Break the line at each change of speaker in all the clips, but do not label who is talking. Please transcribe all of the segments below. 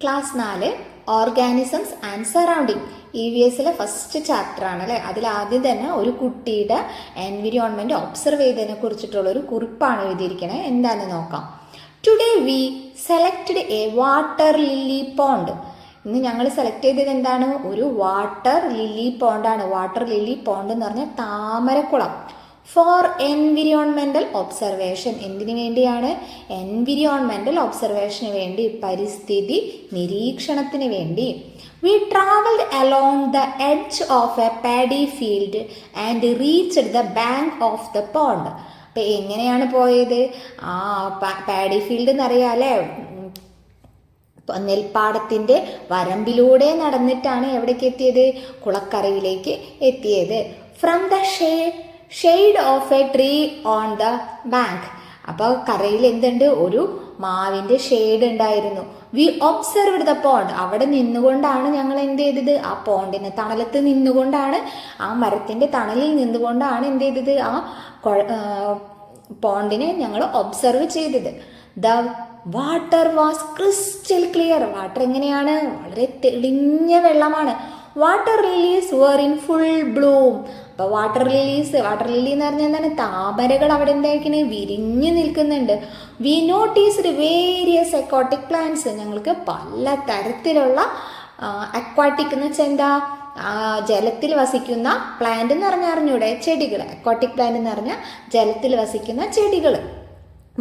Class 4 organisms and surrounding EVSലെ first chapter ആണ് അല്ലേ. അതിലാദ്യം തന്നെ ഒരു കുട്ടിയുടെ എൻവിറോൺമെൻറ്റ് ഒബ്സർവ് ചെയ്തതിനെ കുറിച്ചിട്ടുള്ള ഒരു കുറിപ്പാണ് എഴുതിയിരിക്കുന്നത്. എന്താണെന്ന് നോക്കാം. Today we selected a water lily pond. ഇന്ന് ഞങ്ങൾ സെലക്ട് ചെയ്തത് എന്താണ്? ഒരു വാട്ടർ ലില്ലി പോണ്ടാണ്. വാട്ടർ ലില്ലി പോണ്ട് എന്ന് പറഞ്ഞാൽ താമരക്കുളം. Four environmental observation. എന്തിനു വേണ്ടിയാണ്? എൻവിറോൺമെൻ്റൽ ഒബ്സർവേഷന് വേണ്ടി, പരിസ്ഥിതി നിരീക്ഷണത്തിന് വേണ്ടി. We traveled along the edge of a paddy field and reached the bank of the pond. അപ്പം എങ്ങനെയാണ് പോയത്? പാഡി ഫീൽഡ് എന്നറിയാം അല്ലേ, നെൽപ്പാടത്തിൻ്റെ വരമ്പിലൂടെ നടന്നിട്ടാണ് എവിടേക്ക് എത്തിയത്? കുളക്കരയിലേക്ക് എത്തിയത്. From the shade of a tree on the bank. അപ്പോൾ കരയിൽ എന്തുണ്ട്? ഒരു മാവിൻ്റെ ഷെയ്ഡ് ഉണ്ടായിരുന്നു. We observed the pond. അവിടെ നിന്നുകൊണ്ടാണ് ഞങ്ങൾ എന്ത് ചെയ്തത്? ആ പോണ്ടിന് തണലത്ത് നിന്നുകൊണ്ടാണ്, ആ മരത്തിൻ്റെ തണലിൽ നിന്നുകൊണ്ടാണ് എന്ത് ചെയ്തത്? ആ പോണ്ടിനെ ഞങ്ങൾ ഒബ്സർവ് ചെയ്തത്. The water was crystal clear. Water എങ്ങനെയാണ്? വളരെ തെളിഞ്ഞ വെള്ളമാണ്. Water lilies were in full bloom. അപ്പോൾ വാട്ടർ ലില്ലി എന്ന് പറഞ്ഞാൽ എന്താണ്? താമരകൾ അവിടെ എന്തായിരിക്കണേ? വിരിഞ്ഞു നിൽക്കുന്നുണ്ട്. We noticed various aquatic plants. ഞങ്ങൾക്ക് പല തരത്തിലുള്ള അക്വാട്ടിക് എന്ന് വെച്ചാൽ എന്താ? ജലത്തിൽ വസിക്കുന്ന പ്ലാന്റ് എന്ന് പറഞ്ഞാൽ അറിഞ്ഞൂടെ? ചെടികൾ. അക്വാട്ടിക് പ്ലാന്റ് എന്ന് പറഞ്ഞാൽ ജലത്തിൽ വസിക്കുന്ന ചെടികൾ.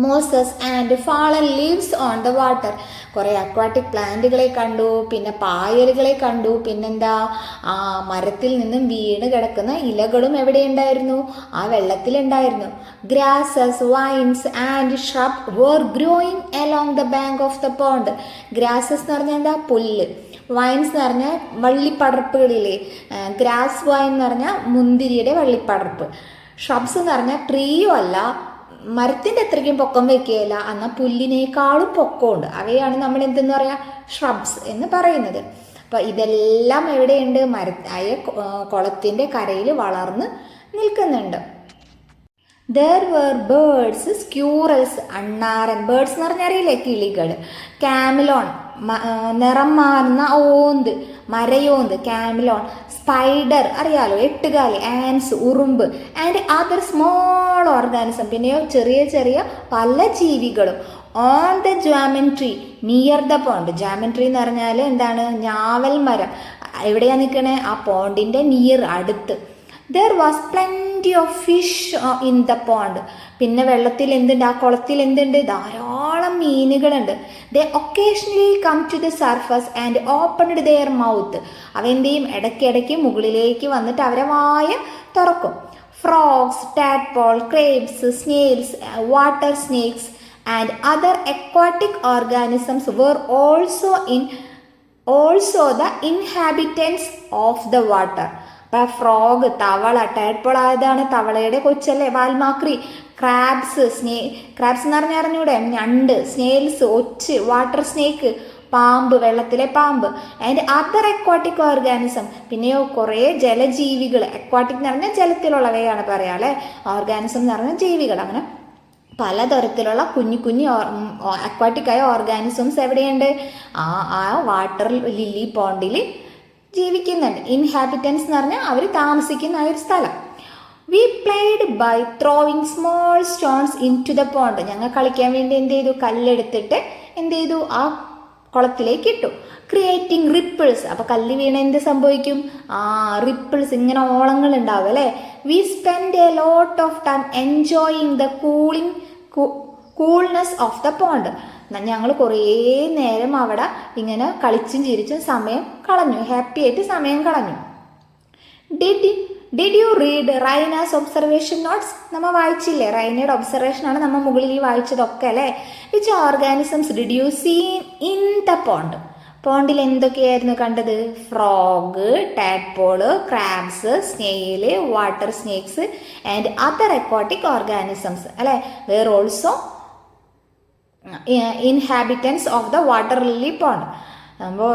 Mosses and fallen leaves on the water. കുറേ അക്വാട്ടിക് പ്ലാന്റുകളെ കണ്ടു, പിന്നെ പായലുകളെ കണ്ടു, പിന്നെന്താ? മരത്തിൽ നിന്നും വീണ് കിടക്കുന്ന ഇലകളും എവിടെ ഉണ്ടായിരുന്നു? ആ വെള്ളത്തിലുണ്ടായിരുന്നു. Grasses, vines and shrub were growing along the bank of the pond. Grasses എന്ന് പറഞ്ഞാൽ എന്താ? പുല്ല്. വൈൻസ് എന്ന് പറഞ്ഞാൽ വള്ളിപ്പടർപ്പുകളില്ലേ? ഗ്രാസ് വൈൻ എന്ന് പറഞ്ഞാൽ മുന്തിരിയുടെ വള്ളിപ്പടർപ്പ്. ഷ്രബ്സ് എന്ന് പറഞ്ഞാൽ ട്രീയും അല്ല, മരത്തിൻ്റെ അത്രയ്ക്കും പൊക്കം വയ്ക്കുകയില്ല, എന്നാൽ പുല്ലിനേക്കാളും പൊക്കമുണ്ട്. അവയാണ് നമ്മൾ എന്തെന്ന് പറയാ? ഷ്രബ്സ് എന്ന് പറയുന്നത്. അപ്പോൾ ഇതെല്ലാം എവിടെയുണ്ട്? കുളത്തിൻ്റെ കരയിൽ വളർന്ന് നിൽക്കുന്നുണ്ട്. There were birds, squirrels, അണ്ണാറൻ. ബേർഡ്സ് എന്ന് പറഞ്ഞാൽ അറിയില്ലേ? കിളികൾ. കാമിലോൺ, നിറം മാറുന്ന ഓന്ത്, മരയോന്ത്, കാമിലോൺ. സ്പൈഡർ അറിയാലോ, എട്ടുകാലി. ആൻസ്, ഉറുമ്പ്. And other small organism. പിന്നെയോ ചെറിയ ചെറിയ പല ജീവികളും. On the jamun tree near the pond. Jamun tree എന്ന് പറഞ്ഞാൽ എന്താണ്? ഞാവൽ മരം. എവിടെയാണ് നിൽക്കണേ? ആ പോണ്ടിൻ്റെ നിയർ, അടുത്ത്. There was plenty of fish in the pond. പിന്നെ വെള്ളത്തിൽ എന്തുണ്ട്? ആ കുളത്തിൽ എന്തുണ്ട്? ധാരാളം മീനുകളുണ്ട്. They occasionally come to the surface and opened their mouth. അവ എന്ത് ചെയ്യും? ഇടയ്ക്കിടയ്ക്ക് മുകളിലേക്ക് വന്നിട്ട് അവരെ വായ തുറക്കും. Frogs, tadpole, crabs, snails, water snakes and other aquatic organisms were also the inhabitants of the water. അപ്പോൾ ഫ്രോഗ്, തവള, ടാഡ്പോൾ ആയതാണ് തവളയുടെ കൊച്ചല്ലേ? വാൽമാക്രി. ക്രാബ്സ് എന്ന് പറഞ്ഞാൽ അറിഞ്ഞൂടെ? ഞണ്ട്. സ്നേൽസ്, ഒച്ച്. വാട്ടർ സ്നേക്ക്, പാമ്പ്, വെള്ളത്തിലെ പാമ്പ്. And other aquatic organism. പിന്നെയോ കുറേ ജലജീവികൾ. അക്വാട്ടിക് എന്ന് പറഞ്ഞാൽ ജലത്തിലുള്ളവയാണ് പറയാല്ലേ. ഓർഗാനിസം എന്ന് പറഞ്ഞാൽ ജീവികൾ. അങ്ങനെ പലതരത്തിലുള്ള കുഞ്ഞു അക്വാട്ടിക്കായ ഓർഗാനിസംസ് എവിടെയുണ്ട്? ആ വാട്ടർ ലില്ലി പോണ്ടിൽ ജീവിക്കുന്നുണ്ട്. ഇൻഹാബിറ്റൻസ് എന്ന് പറഞ്ഞാൽ അവർ താമസിക്കുന്ന ആ ഒരു സ്ഥലം. We played by throwing small stones into the pond. ഞങ്ങൾ കളിക്കാൻ വേണ്ടി എന്ത് ചെയ്തു? കല്ലെടുത്തിട്ട് എന്ത് ചെയ്തു? ആ കുളത്തിലേക്ക് ഇട്ടു. Creating ripples. അപ്പോൾ കല്ല് വീണ എന്ത് സംഭവിക്കും? റിപ്പിൾസ്, ഇങ്ങനെ ഓളങ്ങൾ ഉണ്ടാവും അല്ലേ. We spend a lot of time enjoying the coolness of the pond. ഞങ്ങൾ കുറേ നേരം അവിടെ ഇങ്ങനെ കളിച്ചും ചിരിച്ചും സമയം കളഞ്ഞു. ഹാപ്പി ആയിട്ട് സമയം കളഞ്ഞു. Did you read Raina's observation notes? നമ്മൾ വായിച്ചില്ലേ? റൈനയുടെ ഒബ്സർവേഷനാണ് നമ്മൾ മുകളിൽ ഈ വായിച്ചതൊക്കെ അല്ലേ. Which organisms did you see in the pond? പോണ്ടിൽ എന്തൊക്കെയായിരുന്നു കണ്ടത്? Frog, tadpole, crabs, snail, water snakes and other aquatic organisms അല്ലേ. Were also inhabitants of the water lily pond. അപ്പോൾ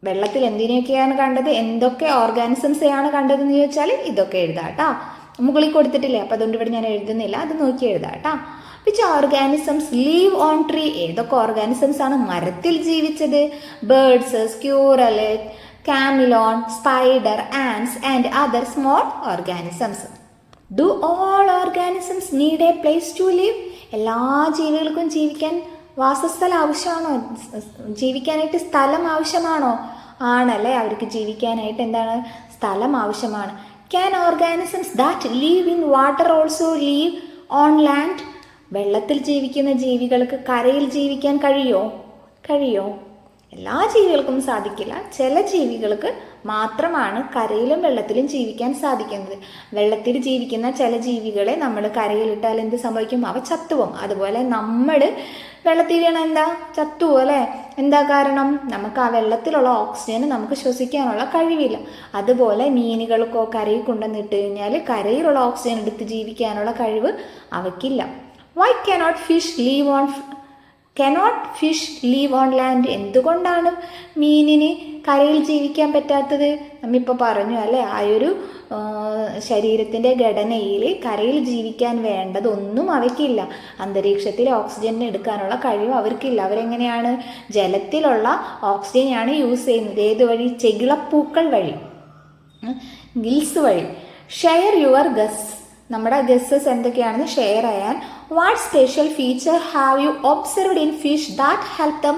വെള്ളത്തിൽ എന്തിനൊക്കെയാണ് കണ്ടത്? എന്തൊക്കെ ഓർഗാനിസംസെയാണ് കണ്ടതെന്ന് ചോദിച്ചാൽ ഇതൊക്കെ എഴുതാം കേട്ടോ. മുകളിൽ കൊടുത്തിട്ടില്ലേ, അപ്പോൾ അതുകൊണ്ട് ഇവിടെ ഞാൻ എഴുതുന്നില്ല, അത് നോക്കി എഴുതാം കേട്ടോ. Which organisms live on tree? ഏതൊക്കെ ഓർഗാനിസംസ് ആണ് മരത്തിൽ ജീവിച്ചത്? Birds, squirrel, chameleon, spider, ants and other small organisms. Do all organisms need a place to live? എല്ലാ ജീവികൾക്കും ജീവിക്കാൻ വാസസ്ഥലം ആവശ്യമാണോ? ജീവിക്കാനായിട്ട് സ്ഥലം ആവശ്യമാണോ? ആണല്ലേ, അവർക്ക് ജീവിക്കാനായിട്ട് എന്താണ്? സ്ഥലം ആവശ്യമാണ്. Can organisms that leave in water also leave on land? വെള്ളത്തിൽ ജീവിക്കുന്ന ജീവികൾക്ക് കരയിൽ ജീവിക്കാൻ കഴിയോ? എല്ലാ ജീവികൾക്കും സാധിക്കില്ല. ചില ജീവികൾക്ക് മാത്രമാണ് കരയിലും വെള്ളത്തിലും ജീവിക്കാൻ സാധിക്കുന്നത്. വെള്ളത്തിൽ ജീവിക്കുന്ന ചില ജീവികളെ നമ്മൾ കരയിലിട്ടാൽ എന്ത് സംഭവിക്കും? അവ ചത്തുപോകും. അതുപോലെ നമ്മൾ വെള്ളത്തിൽ വീണ എന്താ? ചത്തുപോകും അല്ലേ? എന്താ കാരണം? നമുക്ക് ആ വെള്ളത്തിലുള്ള ഓക്സിജൻ നമുക്ക് ശ്വസിക്കാനുള്ള കഴിവില്ല. അതുപോലെ മീനുകൾക്കോ കരയിൽ കൊണ്ടുവന്നിട്ട് കഴിഞ്ഞാൽ കരയിലുള്ള ഓക്സിജൻ എടുത്ത് ജീവിക്കാനുള്ള കഴിവ് അവയ്ക്കില്ല. Why cannot fish live on land? എന്തുകൊണ്ടാണ് മീനിന് കരയിൽ ജീവിക്കാൻ പറ്റാത്തത്? നമ്മിപ്പോൾ പറഞ്ഞു അല്ലേ, ആ ഒരു ശരീരത്തിൻ്റെ ഘടനയിൽ കരയിൽ ജീവിക്കാൻ വേണ്ടതൊന്നും അവയ്ക്കില്ല. അന്തരീക്ഷത്തിൽ ഓക്സിജൻ എടുക്കാനുള്ള കഴിവ് അവർക്കില്ല. അവരെങ്ങനെയാണ്? ജലത്തിലുള്ള ഓക്സിജനാണ് യൂസ് ചെയ്യുന്നത്. ഏത് വഴി? ചെകിളപ്പൂക്കൾ വഴി, ഗിൽസ് വഴി. Share your guess. നമ്മുടെ ഗസ്സസ് എന്തൊക്കെയാണെന്ന് ഷെയർ ചെയ്യാൻ. What special feature have you observed in fish that help them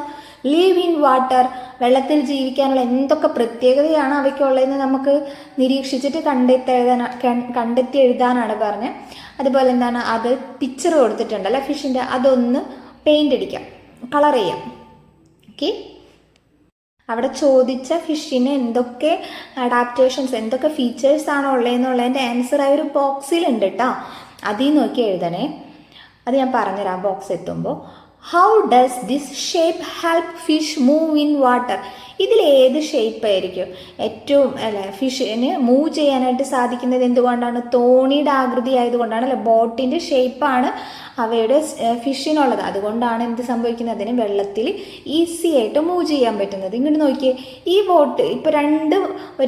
leave in water? വെള്ളത്തിൽ ജീവിക്കാനുള്ള എന്തൊക്കെ പ്രത്യേകതയാണ് അവയ്ക്കുള്ളതെന്ന് നമുക്ക് നിരീക്ഷിച്ചിട്ട് കണ്ടെത്തി എഴുതാനാണ് പറഞ്ഞത്. അതുപോലെ എന്താണ്, അത് പിക്ചർ കൊടുത്തിട്ടുണ്ടല്ലേ ഫിഷിൻ്റെ, അതൊന്ന് പെയിൻ്റ് അടിക്കാം, കളർ ചെയ്യാം. ഓക്കെ, അവിടെ ചോദിച്ച ഫിഷിന് എന്തൊക്കെ അഡാപ്റ്റേഷൻസ്, എന്തൊക്കെ ഫീച്ചേഴ്സാണോ ഉള്ളതെന്നുള്ളതിൻ്റെ ആൻസർ ആ ഒരു ബോക്സിലുണ്ട് കേട്ടോ. അതിൽ നോക്കി എഴുതണേ. അത് ഞാൻ പറഞ്ഞുതരാം ബോക്സ് എത്തുമ്പോൾ. How does this shape help fish move in water? ഇതിൽ ഏത് ഷേപ്പ് ആയിരിക്കും ഏറ്റവും ഫിഷിന് മൂവ് ചെയ്യാനായിട്ട് സാധിക്കുന്നത്? എന്തുകൊണ്ടാണ്? തോണിയുടെ ആകൃതി ആയതുകൊണ്ടാണ് അല്ലെ, ബോട്ടിൻ്റെ ഷേപ്പാണ് അവയുടെ ഫിഷിനുള്ളത്. അതുകൊണ്ടാണ് എന്ത് സംഭവിക്കുന്നത്? അതിന് വെള്ളത്തിൽ ഈസി ആയിട്ട് മൂവ് ചെയ്യാൻ പറ്റുന്നത്. ഇങ്ങോട്ട് നോക്കിയേ, ഈ ബോട്ട് ഇപ്പോൾ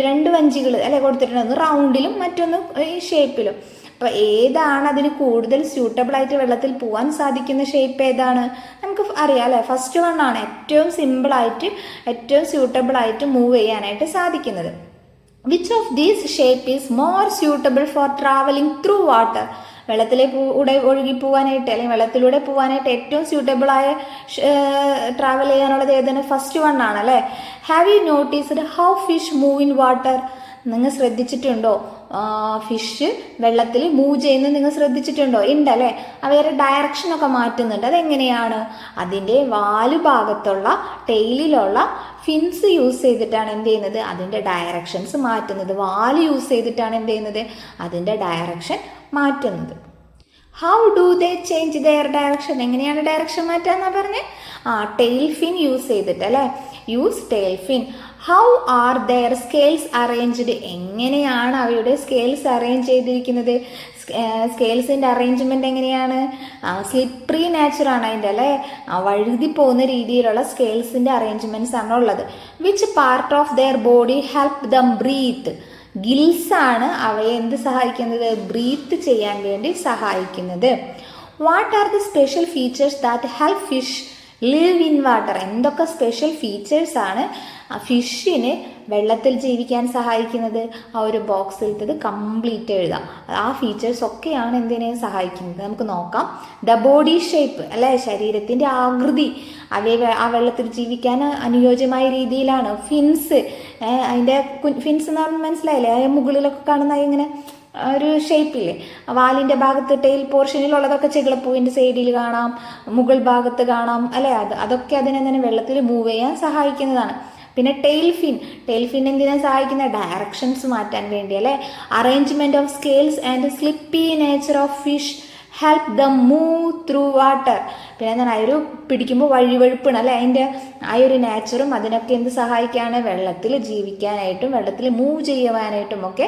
രണ്ട് വഞ്ചികൾ അല്ലെ കൊടുത്തിട്ടുണ്ട്, റൗണ്ടിലും മറ്റൊന്ന് ഈ ഷേപ്പിലും. അപ്പോൾ ഏതാണ് അതിന് കൂടുതൽ സ്യൂട്ടബിളായിട്ട് വെള്ളത്തിൽ പോകാൻ സാധിക്കുന്ന ഷേപ്പ് ഏതാണ്? നമുക്ക് അറിയാം അല്ലേ, ഫസ്റ്റ് വൺ ആണ് ഏറ്റവും സിമ്പിളായിട്ട് ഏറ്റവും സ്യൂട്ടബിളായിട്ട് മൂവ് ചെയ്യാനായിട്ട് സാധിക്കുന്നത്. Which of these shape is more suitable for travelling through water? വെള്ളത്തിലൂടെ ഒഴുകി പോകാനായിട്ട് അല്ലെങ്കിൽ വെള്ളത്തിലൂടെ പോകാനായിട്ട് ഏറ്റവും സ്യൂട്ടബിളായ ട്രാവൽ ചെയ്യാനുള്ളത് ഏതാണ്? ഫസ്റ്റ് വൺ ആണല്ലേ. Have you noticed how fish move in water? നിങ്ങൾ ശ്രദ്ധിച്ചിട്ടുണ്ടോ ഫിഷ് വെള്ളത്തിൽ മൂവ് ചെയ്യുന്നത്? നിങ്ങൾ ശ്രദ്ധിച്ചിട്ടുണ്ടോ? ഉണ്ടല്ലേ. അവയുടെ ഡയറക്ഷനൊക്കെ മാറ്റുന്നുണ്ട്. അതെങ്ങനെയാണ്? അതിൻ്റെ വാലുഭാഗത്തുള്ള ടെയിലിലുള്ള ഫിൻസ് യൂസ് ചെയ്തിട്ടാണ് എന്ത് ചെയ്യുന്നത്? അതിൻ്റെ ഡയറക്ഷൻസ് മാറ്റുന്നത്. വാല് യൂസ് ചെയ്തിട്ടാണ് എന്ത് ചെയ്യുന്നത്? അതിൻ്റെ ഡയറക്ഷൻ മാറ്റുന്നത്. How do they change their direction? എങ്ങനെയാണ് ഡയറക്ഷൻ മാറ്റാന്നാ പറഞ്ഞേ? ടെയിൽ ഫിൻ യൂസ് ചെയ്തിട്ട് അല്ലേ, use tail fin. How are their scales arranged? എങ്ങനെയാണ് അവയുടെ സ്കെയിൽസ് അറേഞ്ച് ചെയ്തിരിക്കുന്നത്? സ്കെയിൽസിൻ്റെ അറേഞ്ച്മെൻറ്റ് എങ്ങനെയാണ്? സ്ലിപ്പറി നേച്ചറാണ് അതിൻ്റെ അല്ലേ, വഴുതി പോകുന്ന രീതിയിലുള്ള സ്കെയിൽസിൻ്റെ അറേഞ്ച്മെൻറ്റ്സ് ആണ് ഉള്ളത്. Which part of their body help them breathe? Gills ആണ് അവയെ എന്ത് സഹായിക്കുന്നത്? ബ്രീത്ത് ചെയ്യാൻ വേണ്ടി സഹായിക്കുന്നത്. What are the special features that help fish live in water? എന്തൊക്കെ സ്പെഷ്യൽ ഫീച്ചേഴ്സാണ് ഫിഷിന് വെള്ളത്തിൽ ജീവിക്കാൻ സഹായിക്കുന്നത്? ആ ഒരു ബോക്സിലത്തത് കംപ്ലീറ്റ് എഴുതാം. ആ ഫീച്ചേഴ്സ് ഒക്കെയാണ് എന്തിനെ സഹായിക്കുന്നത്? നമുക്ക് നോക്കാം. ദ ബോഡി ഷേപ്പ് അല്ലേ, ശരീരത്തിൻ്റെ ആകൃതി അവയെ ആ വെള്ളത്തിൽ ജീവിക്കാൻ അനുയോജ്യമായ രീതിയിലാണ്. ഫിൻസ്, അതിൻ്റെ ഫിൻസ് എന്ന് പറഞ്ഞാൽ മനസ്സിലായില്ലേ, മുകളിലൊക്കെ കാണുന്ന ഇങ്ങനെ ഒരു ഷേപ്പില്ലേ, വാലിൻ്റെ ഭാഗത്ത് ടെയിൽ പോർഷനിലുള്ളതൊക്കെ ചെകിളപ്പൂവിൻ്റെ സൈഡിൽ കാണാം, മുകൾ ഭാഗത്ത് കാണാം അല്ലേ. അതൊക്കെ അതിനെ വെള്ളത്തിൽ മൂവ് ചെയ്യാൻ സഹായിക്കുന്നതാണ്. പിന്നെ ടെയിൽ ഫിൻ എന്തിനാണ് സഹായിക്കുന്നത്? ഡയറക്ഷൻസ് മാറ്റാൻ വേണ്ടി അല്ലേ. Arrangement of scales and slippy nature of fish help them move through water. പിന്നെ എന്താണ്, ആ ഒരു പിടിക്കുമ്പോൾ വഴുവഴുപ്പാണ് അല്ലേ, അതിൻ്റെ ആ ഒരു നേച്ചറും അതിനൊക്കെ എന്ത് സഹായിക്കുകയാണ്? വെള്ളത്തിൽ ജീവിക്കാനായിട്ടും വെള്ളത്തിൽ മൂവ് ചെയ്യുവാനായിട്ടും ഒക്കെ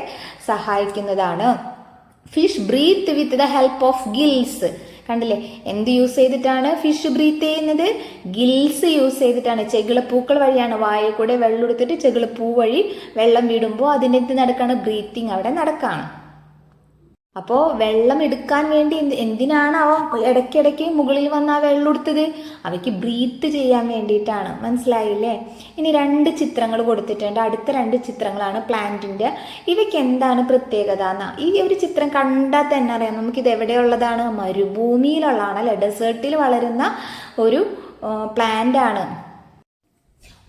സഹായിക്കുന്നതാണ്. Fish breathe with the help of gills. കണ്ടില്ലേ, എന്ത് യൂസ് ചെയ്തിട്ടാണ് ഫിഷ് ബ്രീത്ത് ചെയ്യുന്നത്? ഗിൽസ് യൂസ് ചെയ്തിട്ടാണ്. ചെകിളപ്പൂക്കൾ വഴിയാണ്, വായിൽ കൂടെ വെള്ളം എടുത്തിട്ട് ചെകിളപ്പൂ വഴി വെള്ളം വിടുമ്പോൾ അതിൻ്റെ എന്ത് നടക്കാണ്? ബ്രീത്തിങ് അവിടെ നടക്കാണ്. അപ്പോൾ വെള്ളം എടുക്കാൻ വേണ്ടി എന്തിനാണ് അവ ഇടയ്ക്കിടയ്ക്ക് മുകളിൽ വന്ന് ആ വെള്ളം എടുത്തത്? അവയ്ക്ക് ബ്രീത്ത് ചെയ്യാൻ വേണ്ടിയിട്ടാണ്. മനസ്സിലായില്ലേ? ഇനി 2 ചിത്രങ്ങൾ കൊടുത്തിട്ടുണ്ട്. അടുത്ത 2 ചിത്രങ്ങളാണ് പ്ലാന്റിൻ്റെ. ഇവയ്ക്ക് എന്താണ് പ്രത്യേകത എന്നാ? ഈ ഒരു ചിത്രം കണ്ടാൽ തന്നെ അറിയാം നമുക്കിത് എവിടെയുള്ളതാണ്? മരുഭൂമിയിലുള്ളതാണ് അല്ലെ, ഡെസേർട്ടിൽ വളരുന്ന ഒരു പ്ലാന്റ് ആണ്.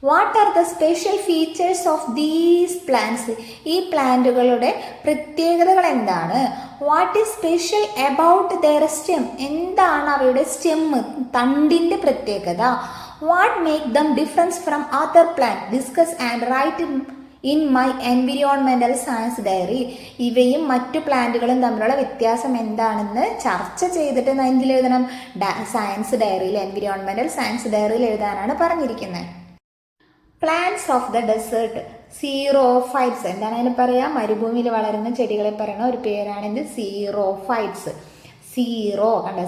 What are the special features of these plants? ഈ പ്ലാന്റുകളുടെ പ്രത്യേകതകൾ എന്താണ്? What is special about their stem? എന്താണ് അവയുടെ സ്റ്റെം, തണ്ടിൻ്റെ പ്രത്യേകത? What make them difference from other plant? Discuss and write in my environmental science diary. ഇവയും മറ്റു പ്ലാന്റുകളും തമ്മിലുള്ള വ്യത്യാസം എന്താണെന്ന് ചർച്ച ചെയ്തിട്ട് എന്തിൽ എഴുതണം? സയൻസ് ഡയറിയിൽ, എൻവിറോൺമെന്റൽ സയൻസ് ഡയറിയിൽ എഴുതാനാണ് പറഞ്ഞിരിക്കുന്നത്. Plants of the desert xerophytes. എന്താണ് അതിന് പറയുക? മരുഭൂമിയിൽ വളരുന്ന ചെടികളെ പറയുന്ന ഒരു പേരാണ് ഇത്, സീറോഫൈറ്റ്സ്. സീറോ കണ്ട,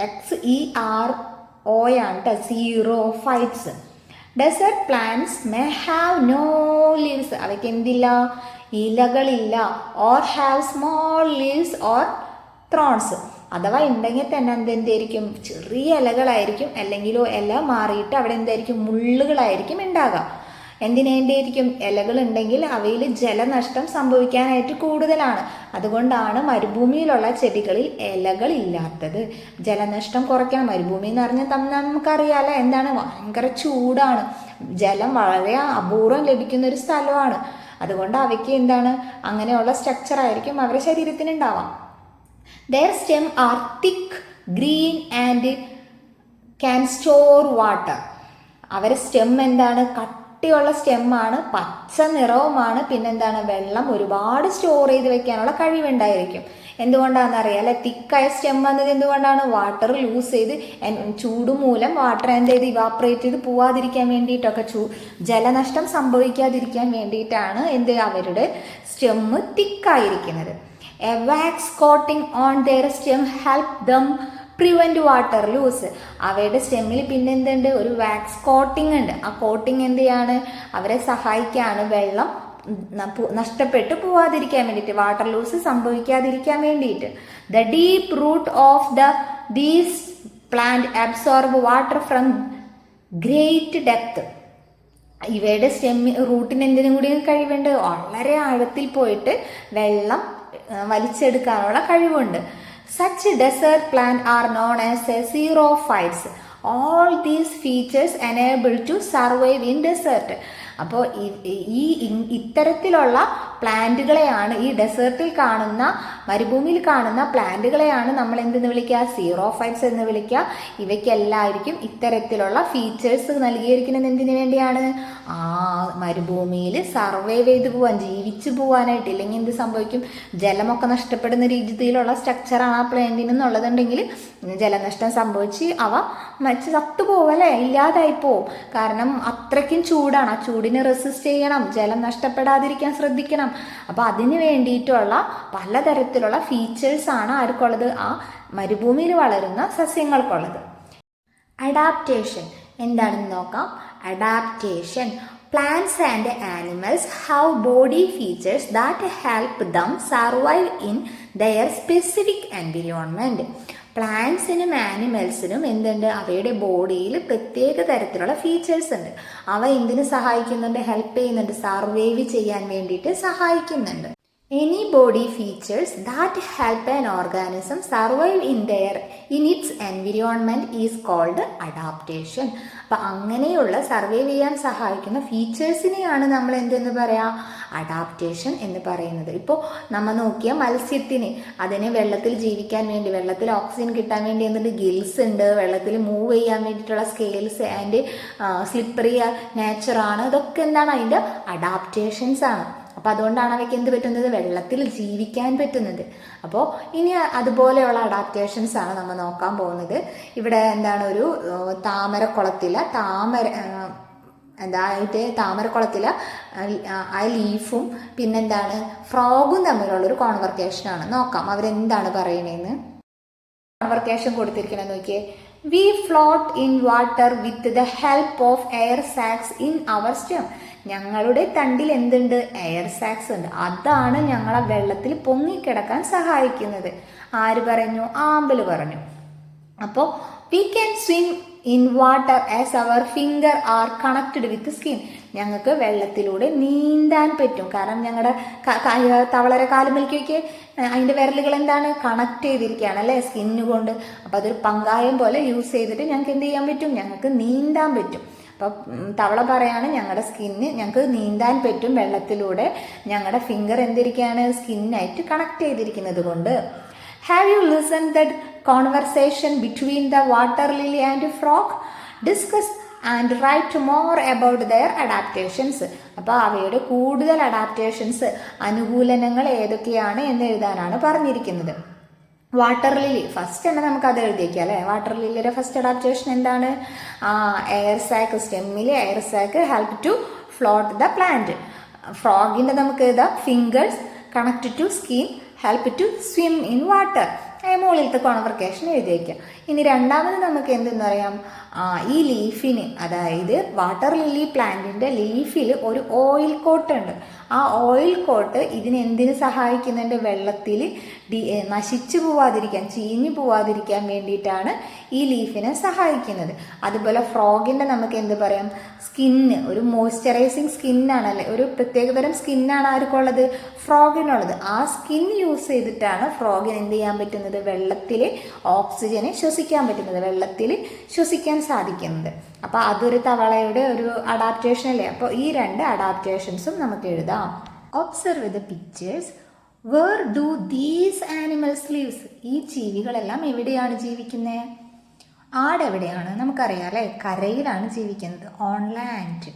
XERO ആണ് കേട്ടോ, xerophytes. Desert plants may have no leaves. അവയ്ക്ക് എന്തില്ല? ഇലകളില്ല. Or have small leaves or thorns. അഥവാ ഉണ്ടെങ്കിൽ തന്നെ എന്തായിരിക്കും? ചെറിയ ഇലകളായിരിക്കും, അല്ലെങ്കിലോ ഇല മാറിയിട്ട് അവിടെ എന്തായിരിക്കും? മുള്ളുകളായിരിക്കും ഉണ്ടാകുക. എന്തിനേണ്ടിയായിരിക്കും? ഇലകൾ ഉണ്ടെങ്കിൽ അവയിൽ ജലനഷ്ടം സംഭവിക്കാനായിട്ട് കൂടുതലാണ്. അതുകൊണ്ടാണ് മരുഭൂമിയിലുള്ള ചെടികളിൽ ഇലകൾ ഇല്ലാത്തത്. ജലനഷ്ടം കുറയ്ക്കണം. മരുഭൂമി എന്ന് പറഞ്ഞാൽ നമുക്കറിയാലോ എന്താണ്? ഭയങ്കര ചൂടാണ്, ജലം വളരെ അപൂർവം ലഭിക്കുന്ന ഒരു സ്ഥലമാണ്. അതുകൊണ്ട് അവയ്ക്ക് എന്താണ്? അങ്ങനെയുള്ള സ്ട്രക്ചർ ആയിരിക്കും അവരുടെ ശരീരത്തിന് ഉണ്ടാവാം. Their stem are thick, green and can store water. അവരുടെ സ്റ്റെം എന്താണ്? കട്ടിയുള്ള സ്റ്റെമ്മാണ്, പച്ച നിറവുമാണ്. പിന്നെന്താണ്? വെള്ളം ഒരുപാട് സ്റ്റോർ ചെയ്ത് വെക്കാനുള്ള കഴിവുണ്ടായിരിക്കും. എന്തുകൊണ്ടാണെന്നറിയാം അല്ലെ? തിക്കായ സ്റ്റെം വന്നത് എന്തുകൊണ്ടാണ്? വാട്ടർ ലൂസ് ചെയ്ത് ചൂട് മൂലം വാട്ടർ എന്ത് ചെയ്ത് ഇവാപ്പറേറ്റ് ചെയ്ത് പോവാതിരിക്കാൻ വേണ്ടിയിട്ടൊക്കെ, ജലനഷ്ടം സംഭവിക്കാതിരിക്കാൻ വേണ്ടിയിട്ടാണ് അവരുടെ stem തിക്കായിരിക്കുന്നത്. A wax coating on their stem help them prevent water loss. അവയുടെ സ്റ്റെമ്മിൽ പിന്നെ എന്തുണ്ട്? ഒരു വാക്സ് കോട്ടിംഗ് ഉണ്ട്. ആ കോട്ടിംഗ് എന്തെയാണ്? അവരെ സഹായിക്കാണ് വെള്ളം നഷ്ടപ്പെട്ടു പോവാതിരിക്കാൻ വേണ്ടിയിട്ട്, വാട്ടർ ലൂസ് സംഭവിക്കാതിരിക്കാൻ വേണ്ടിയിട്ട്. The deep root of these plant absorb water from great depth. ഇവയുടെ റൂട്ടിന് എന്തിനും കൂടി കഴിവുണ്ട്? വളരെ ആഴത്തിൽ പോയിട്ട് വെള്ളം വലിച്ചെടുക്കാനുള്ള കഴിവുണ്ട്. Such desert plant are known as a xerophytes. All these features enable to survive in desert. അപ്പോൾ ഇത്തരത്തിലുള്ള പ്ലാന്റുകളെയാണ്, ഈ ഡെസേർട്ടിൽ കാണുന്ന, മരുഭൂമിയിൽ കാണുന്ന പ്ലാന്റുകളെയാണ് നമ്മൾ എന്തെന്ന് വിളിക്കുക? സീറോഫൈറ്റ്സ് എന്ന് വിളിക്കുക. ഇവയ്ക്കെല്ലാവർക്കും ഇത്തരത്തിലുള്ള ഫീച്ചേഴ്സ് നൽകിയിരിക്കുന്നത് എന്തിനു വേണ്ടിയാണ്? മരുഭൂമിയിൽ സർവൈവ് ചെയ്ത് പോകാൻ, ജീവിച്ചു പോകാനായിട്ട്. ഇല്ലെങ്കിൽ എന്ത് സംഭവിക്കും? ജലമൊക്കെ നഷ്ടപ്പെടുന്ന രീതിയിലുള്ള സ്ട്രക്ചറാണ് ആ പ്ലാന്റിനെന്നുള്ളതുണ്ടെങ്കിൽ ജലനഷ്ടം സംഭവിച്ച് അവ ചത്തുപോകും അല്ലേ, ഇല്ലാതായി പോവും. കാരണം അത്രയ്ക്കും ചൂടാണ്. ആ ചൂടിനെ റെസിസ്റ്റ് ചെയ്യണം, ജലം നഷ്ടപ്പെടാതിരിക്കാൻ ശ്രദ്ധിക്കണം. അപ്പോൾ അതിന് വേണ്ടിയിട്ടുള്ള പലതരത്തിലുള്ള ഫീച്ചേഴ്സാണ് ആർക്കുള്ളത്? ആ മരുഭൂമിയിൽ വളരുന്ന സസ്യങ്ങൾക്കുള്ളത്. അഡാപ്റ്റേഷൻ എന്താണെന്ന് നോക്കാം. Adaptation. Plants and animals have body features that help them survive in their specific environment. പ്ലാന്റ്സിനും ആനിമൽസിനും എന്തുണ്ട്? അവയുടെ ബോഡിയിൽ പ്രത്യേക തരത്തിലുള്ള ഫീച്ചേഴ്സ് ഉണ്ട്. അവ എന്തിനു സഹായിക്കുന്നുണ്ട്? ഹെൽപ്പ് ചെയ്യുന്നുണ്ട്, സർവൈവ് ചെയ്യാൻ വേണ്ടിയിട്ട് സഹായിക്കുന്നുണ്ട്. Any body features that help an organism survive in its environment is called adaptation. അപ്പം അങ്ങനെയുള്ള സർവൈവ് ചെയ്യാൻ സഹായിക്കുന്ന ഫീച്ചേഴ്സിനെയാണ് നമ്മൾ എന്തെന്ന് പറയാം? അഡാപ്റ്റേഷൻ എന്ന് പറയുന്നത്. ഇപ്പോൾ നമ്മൾ നോക്കിയ മത്സ്യത്തിന്, അതിന് വെള്ളത്തിൽ ജീവിക്കാൻ വേണ്ടി, വെള്ളത്തിൽ ഓക്സിജൻ കിട്ടാൻ വേണ്ടി എന്തുണ്ട്? ഗിൽസ് ഉണ്ട്. വെള്ളത്തിൽ മൂവ് ചെയ്യാൻ വേണ്ടിയിട്ടുള്ള സ്കെയിൽസ് ആൻഡ് സ്ലിപ്പറി നേച്ചറാണ്. ഇതൊക്കെ എന്താണ്? അതിൻ്റെ അഡാപ്റ്റേഷൻസ് ആണ്. അപ്പോൾ അതുകൊണ്ടാണ് അവയ്ക്ക് എന്ത് പറ്റുന്നത്? വെള്ളത്തിൽ ജീവിക്കാൻ പറ്റുന്നത്. അപ്പോൾ ഇനി അതുപോലെയുള്ള അഡാപ്റ്റേഷൻസ് ആണ് നമ്മൾ നോക്കാൻ പോകുന്നത്. ഇവിടെ എന്താണ്? ഒരു താമരക്കുളത്തിലെ ആ ലീഫും പിന്നെന്താണ് ഫ്രോഗും തമ്മിലുള്ളൊരു കോൺവെർസേഷനാണ്. നോക്കാം അവരെന്താണ് പറയണേന്ന്. കോൺവെർസേഷൻ കൊടുത്തിരിക്കണമെന്ന് നോക്കിയേ. We float in water with the help of air sacs in our stem. ഞങ്ങളുടെ തണ്ടിൽ എന്തുണ്ട്? എയർ സാക്സ് ഉണ്ട്. അതാണ് ഞങ്ങളെ വെള്ളത്തിൽ പൊങ്ങിക്കിടക്കാൻ സഹായിക്കുന്നത്. ആര് പറഞ്ഞു? ആമ്പല് പറഞ്ഞു. അപ്പോൾ we can swim in water as our finger are connected with skin. ഞങ്ങൾക്ക് വെള്ളത്തിലൂടെ നീന്താൻ പറ്റും. കാരണം ഞങ്ങളുടെ തവളര കാലുമൽക്കൊക്കെ അതിൻ്റെ വിരലുകൾ എന്താണ്? കണക്ട് ചെയ്തിരിക്കുകയാണ് അല്ലേ, സ്കിന്നു കൊണ്ട്. അപ്പം അതൊരു പങ്കായം പോലെ യൂസ് ചെയ്തിട്ട് ഞങ്ങൾക്ക് എന്ത് ചെയ്യാൻ പറ്റും? ഞങ്ങൾക്ക് നീന്താൻ പറ്റും. അപ്പം തവള പറയാണ് ഞങ്ങളുടെ സ്കിന്ന് ഞങ്ങൾക്ക് നീന്താൻ പറ്റും വെള്ളത്തിലൂടെ. ഞങ്ങളുടെ ഫിംഗർ എന്തിരിക്കുകയാണ്? സ്കിന്നായിട്ട് കണക്ട് ചെയ്തിരിക്കുന്നത് കൊണ്ട്. Have you listened that conversation between the water lily and frog? Discuss and write more about their adaptations. അപ്പോൾ അവയുടെ കൂടുതൽ അഡാപ്റ്റേഷൻസ്, അനുകൂലനങ്ങൾ ഏതൊക്കെയാണ് എന്ന് എഴുതാനാണ് പറഞ്ഞിരിക്കുന്നത്. വാട്ടർ ലില്ലി ഫസ്റ്റ് തന്നെ നമുക്ക് അത് എഴുതിയേക്കാം അല്ലേ. വാട്ടർ ലില്ലിയുടെ ഫസ്റ്റ് അഡാപ്റ്റേഷൻ എന്താണ്? എയർ സാക്ക്, സ്റ്റെമ്മിൽ air sac help to float the plant. ഫ്രോഗിൻ്റെ നമുക്ക് എഴുതാം fingers connect to skin help to swim in water. മുകളിലത്തെ കോൺവർക്കേഷൻ എഴുതിയേക്കാം. ഇനി രണ്ടാമത് നമുക്ക് എന്തെന്ന് പറയാം? ഈ ലീഫിന്, അതായത് വാട്ടർ ലില്ലി പ്ലാന്റിൻ്റെ ലീഫിൽ ഒരു ഓയിൽ കോട്ട് ഉണ്ട്. ആ ഓയിൽ കോട്ട് ഇതിനെന്തിനു സഹായിക്കുന്നുണ്ട്? വെള്ളത്തിൽ നശിച്ചു പോവാതിരിക്കാൻ, ചീഞ്ഞു പോവാതിരിക്കാൻ വേണ്ടിയിട്ടാണ് ഈ ലീഫിനെ സഹായിക്കുന്നത്. അതുപോലെ ഫ്രോഗിൻ്റെ നമുക്ക് എന്ത് പറയാം? സ്കിന്ന്, ഒരു മോയ്സ്ചറൈസിങ് സ്കിന്നാണല്ലേ, ഒരു പ്രത്യേകതരം സ്കിന്നാണ് ആർക്കുള്ളത്? ഫ്രോഗിനുള്ളത്. ആ സ്കിൻ യൂസ് ചെയ്തിട്ടാണ് ഫ്രോഗിന് എന്ത് ചെയ്യാൻ പറ്റുന്നത്? വെള്ളത്തിൽ ഓക്സിജനെ ശ്വസിക്കാൻ പറ്റുന്നത്, വെള്ളത്തിൽ ശ്വസിക്കാൻ സാധിക്കുന്നത്. അപ്പോൾ അതൊരു തവളയുടെ ഒരു അഡാപ്റ്റേഷൻ അല്ലേ. അപ്പോൾ ഈ രണ്ട് അഡാപ്റ്റേഷൻസും നമുക്ക് എഴുതാം. Observe the pictures. Where do these animals lives? ഈ ജീവികളെല്ലാം എവിടെയാണ് ജീവിക്കുന്നത്? ആട് എവിടെയാണ്? നമുക്കറിയാം അല്ലേ, കരയിലാണ് ജീവിക്കുന്നത്. On land.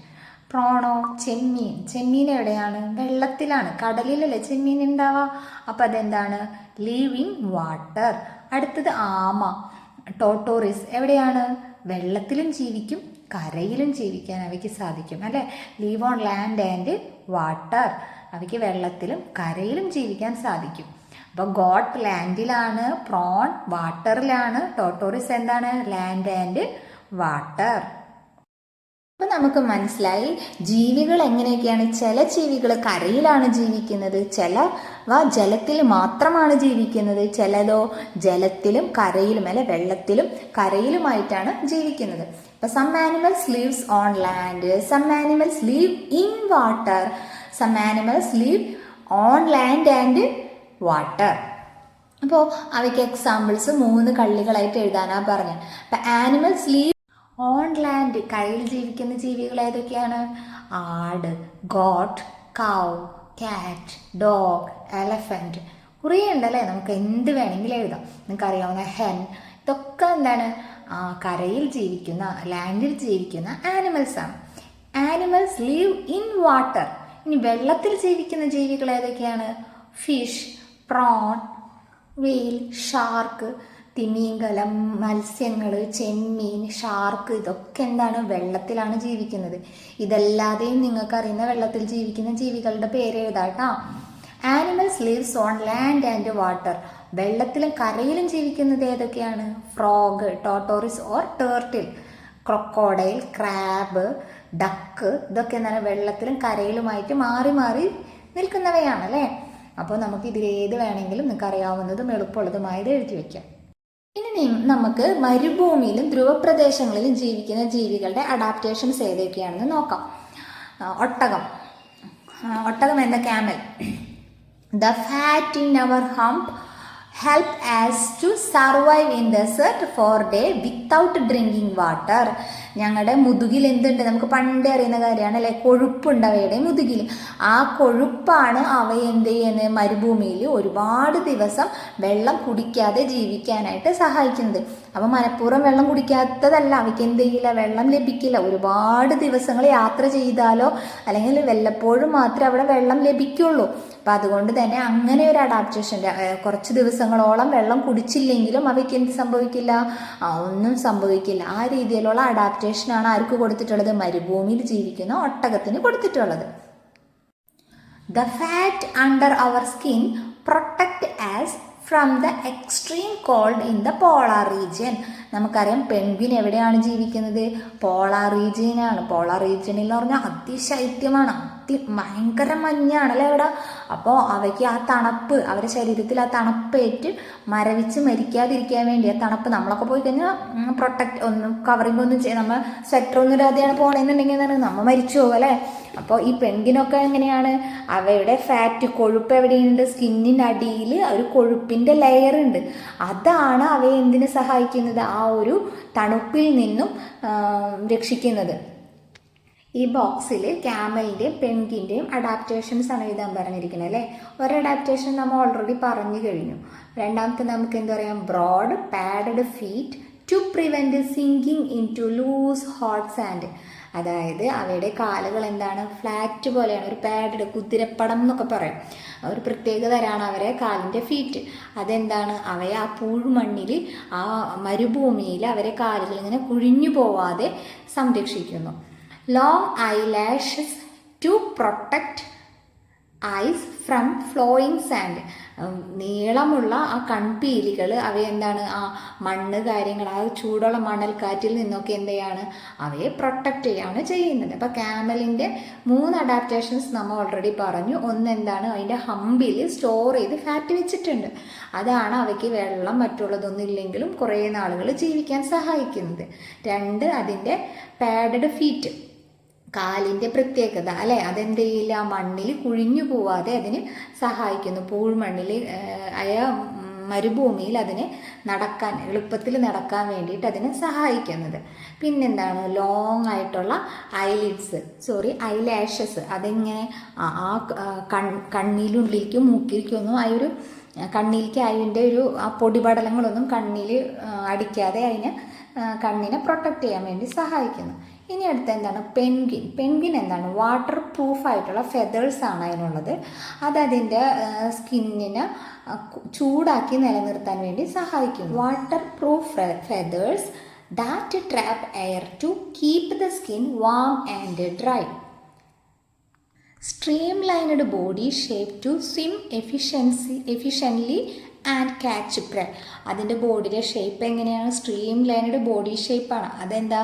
പ്രോണോ, ചെമ്മീൻ. ചെമ്മീൻ എവിടെയാണ്? വെള്ളത്തിലാണ്, കടലിലല്ലേ ചെമ്മീൻ ഉണ്ടാവുക. അപ്പം അതെന്താണ്? Leave in water. അടുത്തത് ആമ, ടോട്ടോറിസ് എവിടെയാണ്? വെള്ളത്തിലും ജീവിക്കും കരയിലും ജീവിക്കാൻ അവയ്ക്ക് സാധിക്കും അല്ലേ. Leave on land and water. അവയ്ക്ക് വെള്ളത്തിലും കരയിലും ജീവിക്കാൻ സാധിക്കും. അപ്പോൾ ഗോട്ട് ലാൻഡിലാണ്, പ്രോൺ വാട്ടറിലാണ്, ടോട്ടോറിസ് എന്താണ്? Land and water. അപ്പം നമുക്ക് മനസ്സിലായി ജീവികൾ എങ്ങനെയൊക്കെയാണ്. ചില ജീവികൾ കരയിലാണ് ജീവിക്കുന്നത്, ചിലവ ജലത്തിൽ മാത്രമാണ് ജീവിക്കുന്നത്, ചിലതോ ജലത്തിലും കരയിലും അല്ലെ വെള്ളത്തിലും കരയിലുമായിട്ടാണ് ജീവിക്കുന്നത്. അപ്പം some animals lives on land, some animals live in water, some animals live on land and water. അപ്പോൾ അവയ്ക്ക് എക്സാമ്പിൾസ് 3 കള്ളികളായിട്ട് എഴുതാനാണ് പറഞ്ഞത്. അപ്പം ആനിമൽസ് ലീവ് ഓൺ ലാൻഡ്, കരയിൽ ജീവിക്കുന്ന ജീവികൾ ഏതൊക്കെയാണ്? ആട്, ഗോട്ട്, കൗ, കാറ്റ്, ഡോഗ്, എലഫൻറ്റ്. കുറേ ഉണ്ടല്ലേ, നമുക്ക് എന്ത് വേണമെങ്കിലും എഴുതാം. നിങ്ങൾക്ക് അറിയാവുന്ന ഹെൻ, ഇതൊക്കെ എന്താണ്? കരയിൽ ജീവിക്കുന്ന, ലാൻഡിൽ ജീവിക്കുന്ന ആനിമൽസാണ്. Animals live in water. ഇനി വെള്ളത്തിൽ ജീവിക്കുന്ന ജീവികൾ ഏതൊക്കെയാണ്? ഫിഷ്, പ്രോൺ, വെയിൽ, ഷാർക്ക്, തിമിംഗലം, മത്സ്യങ്ങൾ, ചെമ്മീൻ, ഷാർക്ക്, ഇതൊക്കെ എന്താണ്? വെള്ളത്തിലാണ് ജീവിക്കുന്നത്. ഇതല്ലാതെയും നിങ്ങൾക്ക് അറിയുന്ന വെള്ളത്തിൽ ജീവിക്കുന്ന ജീവികളുടെ പേര് എഴുതാട്ടോ. Animals lives on land and water. വെള്ളത്തിലും കരയിലും ജീവിക്കുന്നത് ഏതൊക്കെയാണ്? Frog, tortoise or turtle, crocodile, crab, duck, ഇതൊക്കെ എന്താണ്? വെള്ളത്തിലും കരയിലുമായിട്ട് മാറി മാറി നിൽക്കുന്നവയാണ് അല്ലേ. അപ്പോൾ നമുക്ക് ഇതിലേത് വേണമെങ്കിലും നിങ്ങൾക്ക് അറിയാവുന്നതും എളുപ്പമുള്ളതുമായത് എഴുതി വയ്ക്കാം. ഇനി നമുക്ക് മരുഭൂമിയിലും ധ്രുവപ്രദേശങ്ങളിലും ജീവിക്കുന്ന ജീവികളുടെ അഡാപ്റ്റേഷൻസ് ഏതൊക്കെയാണെന്ന് നോക്കാം. ഒട്ടകം എന്ന camel. The fat in our hump help us to survive in desert for day without drinking water. ഞങ്ങളുടെ മുതുകിൽ എന്തുണ്ട്? നമുക്ക് പണ്ടേ അറിയുന്ന കാര്യമാണ് അല്ലേ, കൊഴുപ്പുണ്ട് അവയുടെ മുതുകിൽ. ആ കൊഴുപ്പാണ് അവയെ എന്ത് ചെയ്യുന്നത്? മരുഭൂമിയിൽ ഒരുപാട് ദിവസം വെള്ളം കുടിക്കാതെ ജീവിക്കാനായിട്ട് സഹായിക്കുന്നത്. അപ്പം മനഃപൂർവ്വം വെള്ളം കുടിക്കാത്തതല്ല, അവയ്ക്ക് എന്ത് ചെയ്യില്ല? വെള്ളം ലഭിക്കില്ല. ഒരുപാട് ദിവസങ്ങൾ യാത്ര ചെയ്താലോ അല്ലെങ്കിൽ വല്ലപ്പോഴും മാത്രമേ അവിടെ വെള്ളം ലഭിക്കുള്ളൂ. അപ്പം അതുകൊണ്ട് തന്നെ അങ്ങനെ ഒരു അഡാപ്റ്റേഷൻ, കുറച്ച് ദിവസങ്ങളോളം വെള്ളം കുടിച്ചില്ലെങ്കിലും അവയ്ക്ക് എന്ത് സംഭവിക്കില്ല? ഒന്നും സംഭവിക്കില്ല. ആ രീതിയിലുള്ള അഡാപ്റ്റേഷനാണ് ആർക്ക് കൊടുത്തിട്ടുള്ളത്? മരുഭൂമിയിൽ ജീവിക്കുന്ന ഒട്ടകത്തിന് കൊടുത്തിട്ടുള്ളത്. The fat under our skin protect us from the extreme cold in the polar region. നമുക്കറിയാം പെൻഗ്വിൻ എവിടെയാണ് ജീവിക്കുന്നത്? പോളാർ റീജിയനാണ്. പോളാർ റീജിയനിൽ എന്ന് പറഞ്ഞാൽ അതിശൈത്യമാണ്, ഭയങ്കര മഞ്ഞാണല്ലേ അവിടെ. അപ്പോൾ അവയ്ക്ക് ആ തണുപ്പ്, അവരുടെ ശരീരത്തിൽ ആ തണുപ്പേറ്റ് മരവിച്ച് മരിക്കാതിരിക്കാൻ വേണ്ടി ആ തണുപ്പ്, നമ്മളൊക്കെ പോയി കഴിഞ്ഞാൽ പ്രൊട്ടക്റ്റ് ഒന്നും കവറിങ് ഒന്നും നമ്മൾ സ്വെറ്റർ ഒന്നും ഇടാതെയാണ് പോകണമെന്നുണ്ടെങ്കിൽ നമ്മൾ മരിച്ചു പോകും അല്ലേ. അപ്പോൾ ഈ പെൻഗ്വിനൊക്കെ എങ്ങനെയാണ്? അവയുടെ ഫാറ്റ്, കൊഴുപ്പ് എവിടെയുണ്ട്? സ്കിന്നിൻ്റെ അടിയിൽ ഒരു കൊഴുപ്പിൻ്റെ ലെയർ ഉണ്ട്. അതാണ് അവയെ എന്തിനു സഹായിക്കുന്നത്? ആ ഒരു തണുപ്പിൽ നിന്നും രക്ഷിക്കുന്നത്. ഈ ബോക്സിൽ ക്യാമലിൻ്റെയും പെൻഗ്വിൻ്റെയും അഡാപ്റ്റേഷൻസ് ആണ് എഴുതാൻ പറഞ്ഞിരിക്കുന്നത് അല്ലേ. ഒരു അഡാപ്റ്റേഷൻ നമ്മൾ ഓൾറെഡി പറഞ്ഞു കഴിഞ്ഞു. രണ്ടാമത്തെ നമുക്ക് എന്താ പറയാം? Broad padded feet to prevent sinking into loose hot sand. അതായത് അവയുടെ കാലുകൾ എന്താണ്? ഫ്ലാറ്റ് പോലെയാണ്, ഒരു പാഡഡ്, കുതിരപ്പടം എന്നൊക്കെ പറയും. ഒരു പ്രത്യേക തരമാണ് അവരെ കാലിൻ്റെ ഫീറ്റ്. അതെന്താണ്? അവയെ ആ പൂഴ്മണ്ണിൽ, ആ മരുഭൂമിയിൽ അവരെ കാലുകൾ ഇങ്ങനെ കുഴിഞ്ഞു പോവാതെ സംരക്ഷിക്കുന്നു. Long eyelashes to protect eyes from flowing sand. നീളമുള്ള ആ കൺപീലികൾ അവയെന്താണ്? ആ മണ്ണ് കാര്യങ്ങൾ, ആ ചൂടുള്ള മണൽക്കാറ്റിൽ നിന്നൊക്കെ എന്തെയാണ്? അവയെ പ്രൊട്ടക്റ്റ് ചെയ്യാണ് ചെയ്യുന്നത്. അപ്പോൾ ക്യാമലിൻ്റെ 3 അഡാപ്റ്റേഷൻസ് നമ്മൾ ഓൾറെഡി പറഞ്ഞു. ഒന്നെന്താണ്? അതിൻ്റെ ഹമ്പിൽ സ്റ്റോർ ചെയ്ത് ഫാറ്റ് വെച്ചിട്ടുണ്ട്. അതാണ് അവയ്ക്ക് വെള്ളം മറ്റുള്ളതൊന്നും ഇല്ലെങ്കിലും കുറേ നാളുകൾ ജീവിക്കാൻ സഹായിക്കുന്നത്. 2, അതിൻ്റെ പാഡഡ് ഫീറ്റ്, കാലിൻ്റെ പ്രത്യേകത അല്ലേ. അതെന്ത് ചെയ്യില്ല? മണ്ണിൽ കുഴിഞ്ഞു പോവാതെ അതിന് സഹായിക്കുന്നു. പൂഴ്മണ്ണിൽ ആയ മരുഭൂമിയിൽ അതിന് നടക്കാൻ, എളുപ്പത്തിൽ നടക്കാൻ വേണ്ടിയിട്ട് അതിനെ സഹായിക്കുന്നത്. പിന്നെന്താണ്? ലോങ് ആയിട്ടുള്ള ഐലാഷസ്. അതെങ്ങനെ? ആ കണ്ണിലുള്ളിലേക്കും മൂക്കിലേക്കൊന്നും ആ ഒരു കണ്ണിലേക്ക് അതിൻ്റെ ഒരു ആ പൊടിപടലങ്ങളൊന്നും കണ്ണിൽ അടിക്കാതെ അതിനെ കണ്ണിനെ പ്രൊട്ടക്റ്റ് ചെയ്യാൻ വേണ്ടി സഹായിക്കുന്നു. ഇനി അടുത്ത എന്താണ്? പെൻഗ്വിൻ എന്താണ്? വാട്ടർ പ്രൂഫ് ആയിട്ടുള്ള ഫെതേഴ്സ് ആണ് അതിനുള്ളത്. അതിൻ്റെ സ്കിന്നിനെ ചൂടാക്കി നിലനിർത്താൻ വേണ്ടി സഹായിക്കുന്നു. Waterproof feathers that trap air to keep the skin warm and dry. Streamlined body shape to swim efficiently and catch prey. അതിൻ്റെ ബോഡിയുടെ ഷേപ്പ് എങ്ങനെയാണ്? സ്ട്രീം ലൈനഡ് ബോഡി ഷേപ്പാണ്. അതെന്താ?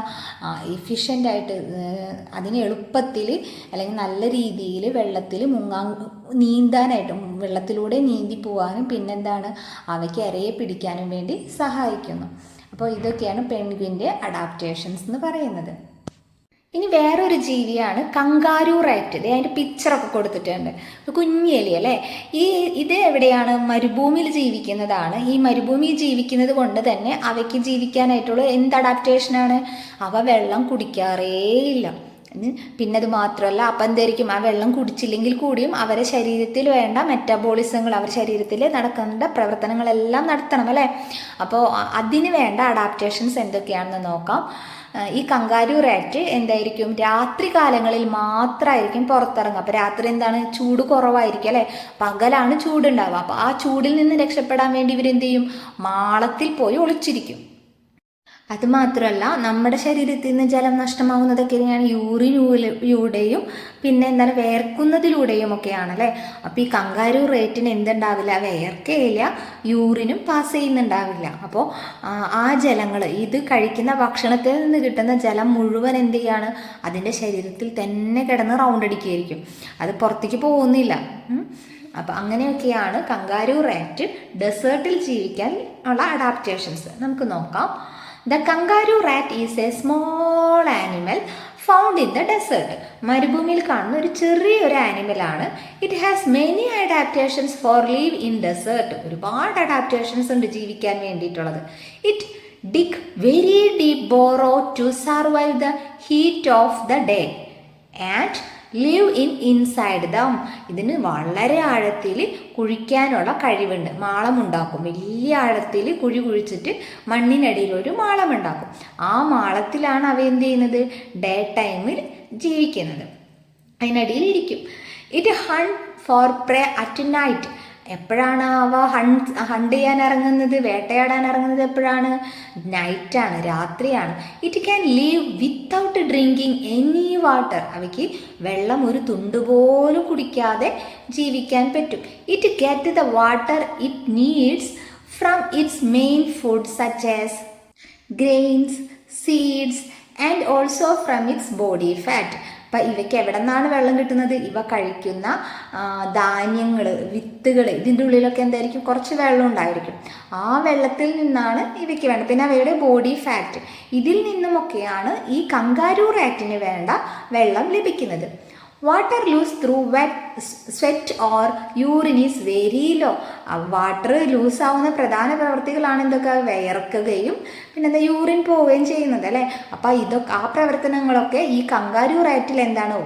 എഫിഷ്യൻ്റായിട്ട്, അതിന് എളുപ്പത്തിൽ അല്ലെങ്കിൽ നല്ല രീതിയിൽ വെള്ളത്തിൽ നീന്താനായിട്ടും വെള്ളത്തിലൂടെ നീന്തി പോകാനും പിന്നെന്താണ്? അവയ്ക്ക് ഇരയെ പിടിക്കാനും വേണ്ടി സഹായിക്കുന്നു. അപ്പോൾ ഇതൊക്കെയാണ് പെൻഗ്വിൻ്റെ അഡാപ്റ്റേഷൻസ് എന്ന് പറയുന്നത്. ഇനി വേറൊരു ജീവിയാണ് കങ്കാരു റാറ്റ്. അതിൻ്റെ പിക്ചറൊക്കെ കൊടുത്തിട്ടുണ്ട്. കുഞ്ഞേലി അല്ലേ. ഇത് എവിടെയാണ്? മരുഭൂമിയിൽ ജീവിക്കുന്നതാണ്. ഈ മരുഭൂമിയിൽ ജീവിക്കുന്നത് കൊണ്ട് തന്നെ അവയ്ക്ക് ജീവിക്കാനായിട്ടുള്ള എന്ത് അഡാപ്റ്റേഷനാണ്? അവ വെള്ളം കുടിക്കാറേയില്ല. പിന്നെ അത് മാത്രമല്ല, അപ്പം എന്തായിരിക്കും? ആ വെള്ളം കുടിച്ചില്ലെങ്കിൽ കൂടിയും അവരെ ശരീരത്തിൽ വേണ്ട മെറ്റാബോളിസങ്ങൾ, അവരുടെ ശരീരത്തിൽ നടക്കേണ്ട പ്രവർത്തനങ്ങളെല്ലാം നടത്തണം അല്ലേ. അപ്പോൾ അതിന് വേണ്ട അഡാപ്റ്റേഷൻസ് എന്തൊക്കെയാണെന്ന് നോക്കാം. ഈ കങ്കാരു റാറ്റ് എന്തായിരിക്കും? രാത്രി കാലങ്ങളിൽ മാത്രമായിരിക്കും പുറത്തിറങ്ങുക. അപ്പോൾ രാത്രി എന്താണ്? ചൂട് കുറവായിരിക്കും അല്ലേ. പകലാണ് ചൂടുണ്ടാവുക. അപ്പോൾ ആ ചൂടിൽ നിന്ന് രക്ഷപ്പെടാൻ വേണ്ടി ഇവരെന്ത് ചെയ്യും? മാളത്തിൽ പോയി ഒളിച്ചിരിക്കും. അതുമാത്രമല്ല, നമ്മുടെ ശരീരത്തിൽ നിന്ന് ജലം നഷ്ടമാവുന്നതൊക്കെ എങ്ങനെയാണ്? യൂറിനിലൂടെയും പിന്നെ എന്താണ്? വേർക്കുന്നതിലൂടെയും ഒക്കെയാണല്ലേ. അപ്പോൾ ഈ കങ്കാരു റേറ്റിന് എന്തുണ്ടാവില്ല? വേർക്കയില്ല, യൂറിനും പാസ് ചെയ്യുന്നുണ്ടാവില്ല. അപ്പോൾ ആ ജലങ്ങൾ, ഇത് കഴിക്കുന്ന ഭക്ഷണത്തിൽ നിന്ന് കിട്ടുന്ന ജലം മുഴുവൻ എന്ത് ചെയ്യാണ്? അതിൻ്റെ ശരീരത്തിൽ തന്നെ കിടന്ന് റൗണ്ട് അടിക്കുകയായിരിക്കും. അത് പുറത്തേക്ക് പോകുന്നില്ല. അപ്പം അങ്ങനെയൊക്കെയാണ് കങ്കാരു റാറ്റ് ഡെസേർട്ടിൽ ജീവിക്കാൻ ഉള്ള അഡാപ്റ്റേഷൻസ്. നമുക്ക് നോക്കാം. The kangaroo rat is a small animal found in the desert. മരുഭൂമിയിൽ കാണുന്ന ഒരു ചെറിയൊരു ആനിമലാണ്. It has many adaptations for live in desert. ഒരുപാട് അഡാപ്റ്റേഷൻസ് ഉണ്ട് ജീവിക്കാൻ വേണ്ടിയിട്ടുള്ളത്. It dig very deep burrow to survive the heat of the day and live inside them. ഇതിന് വളരെ ആഴത്തിൽ കുഴിക്കാനുള്ള കഴിവുണ്ട്. മാളമുണ്ടാക്കും. വലിയ ആഴത്തിൽ കുഴി കുഴിച്ചിട്ട് മണ്ണിനടിയിൽ ഒരു മാളമുണ്ടാക്കും. ആ മാളത്തിലാണ് അവ എന്ത് ചെയ്യുന്നത്? ഡേ ടൈമിൽ ജീവിക്കുന്നത്. അതിനടിയിൽ ഇരിക്കും. It hunt four pray at night. എപ്പോഴാണ് അവ ഹണ്ട് ചെയ്യാൻ ഇറങ്ങുന്നത്, വേട്ടയാടാൻ ഇറങ്ങുന്നത് എപ്പോഴാണ്? നൈറ്റാണ്, രാത്രിയാണ്. It can leave without drinking any water. അവയ്ക്ക് വെള്ളം ഒരു തുണ്ട് പോലും കുടിക്കാതെ ജീവിക്കാൻ പറ്റും. It get the water it needs from it's main food such as grains, seeds and also from it's body fat. അപ്പം ഇവയ്ക്ക് എവിടെ നിന്നാണ് വെള്ളം കിട്ടുന്നത്? ഇവ കഴിക്കുന്ന ധാന്യങ്ങൾ, വിത്തുകൾ, ഇതിൻ്റെ ഉള്ളിലൊക്കെ എന്തായിരിക്കും? കുറച്ച് വെള്ളം ഉണ്ടായിരിക്കും. ആ വെള്ളത്തിൽ നിന്നാണ് ഇവയ്ക്ക് വേണ്ടത്. പിന്നെ അവയുടെ ബോഡി ഫാറ്റ്, ഇതിൽ നിന്നുമൊക്കെയാണ് ഈ കങ്കാരു റാറ്റിന് വേണ്ട വെള്ളം ലഭിക്കുന്നത്. Water loss through sweat or urine is very low. Water ലൂസാവുന്ന പ്രധാന പ്രവർത്തികളാണ് എന്തൊക്കെ? വിയർക്കുകയും പിന്നെന്താ യൂറിൻ പോവുകയും ചെയ്യുന്നത് അല്ലേ. അപ്പം ഇതൊക്കെ ആ പ്രവർത്തനങ്ങളൊക്കെ ഈ കങ്കാരു റാറ്റിൽ എന്താണ്?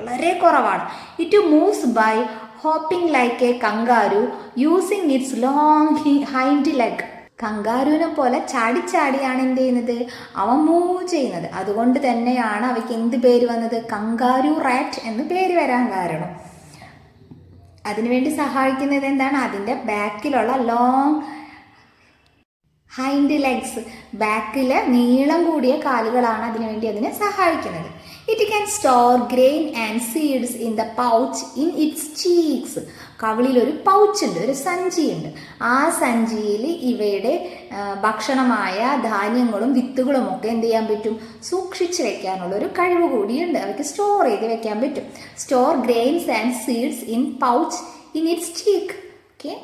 വളരെ കുറവാണ്. It moves by hopping like a kangaroo using its long hind leg. കങ്കാരുവിനെ പോലെ ചാടിച്ചാടിയാണ് എന്ത് ചെയ്യുന്നത്? അവ മൂവ് ചെയ്യുന്നത്. അതുകൊണ്ട് തന്നെയാണ് അവയ്ക്ക് എന്ത് പേര് വന്നത്? കങ്കാരു റാറ്റ് എന്ന് പേര് വരാൻ കാരണം. അതിനുവേണ്ടി സഹായിക്കുന്നത് എന്താണ്? അതിൻ്റെ ബാക്കിലുള്ള ലോങ് ഹൈൻഡ് ലെഗ്സ്, ബാക്കിലെ നീളം കൂടിയ കാലുകളാണ് അതിനെ സഹായിക്കുന്നത്. It can store grain and seeds in the pouch in its cheeks. കവിളിലൊരു പൗച്ചുണ്ട്, ഒരു സഞ്ചിയുണ്ട്. ആ സഞ്ചിയിൽ ഇവയുടെ ഭക്ഷണമായ ധാന്യങ്ങളും വിത്തുകളും ഒക്കെ എന്ത് ചെയ്യാൻ പറ്റും? സൂക്ഷിച്ച് വെക്കാനുള്ള ഒരു കഴിവ് കൂടിയുണ്ട്. അവയ്ക്ക് സ്റ്റോർ ചെയ്ത് വെക്കാൻ പറ്റും. Store grains and seeds in pouch in it's cheek. Okay,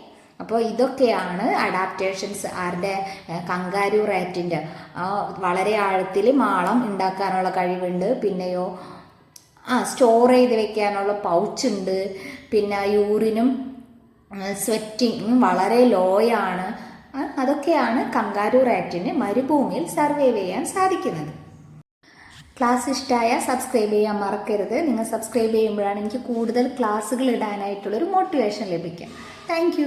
അപ്പോൾ ഇതൊക്കെയാണ് അഡാപ്റ്റേഷൻസ് ആരുടെ? കങ്കാരു റാറ്റിൻ്റെ. വളരെ ആഴത്തിൽ മാളം ഉണ്ടാക്കാനുള്ള കഴിവുണ്ട്. പിന്നെയോ സ്റ്റോർ ചെയ്ത് വെക്കാനുള്ള പൗച്ചുണ്ട്. പിന്നെ യൂറിനും സ്വെറ്റിങ്ങും വളരെ ലോയാണ്. അതൊക്കെയാണ് കങ്കാരു റാറ്റിന് മരുഭൂമിയിൽ സർവൈവ് ചെയ്യാൻ സാധിക്കുന്നത്. ക്ലാസ് ഇഷ്ടമായ സബ്സ്ക്രൈബ് ചെയ്യാൻ മറക്കരുത്. നിങ്ങൾ സബ്സ്ക്രൈബ് ചെയ്യുമ്പോഴാണ് എനിക്ക് കൂടുതൽ ക്ലാസ്സുകൾ ഇടാനായിട്ടുള്ളൊരു മോട്ടിവേഷൻ ലഭിക്കുക. താങ്ക്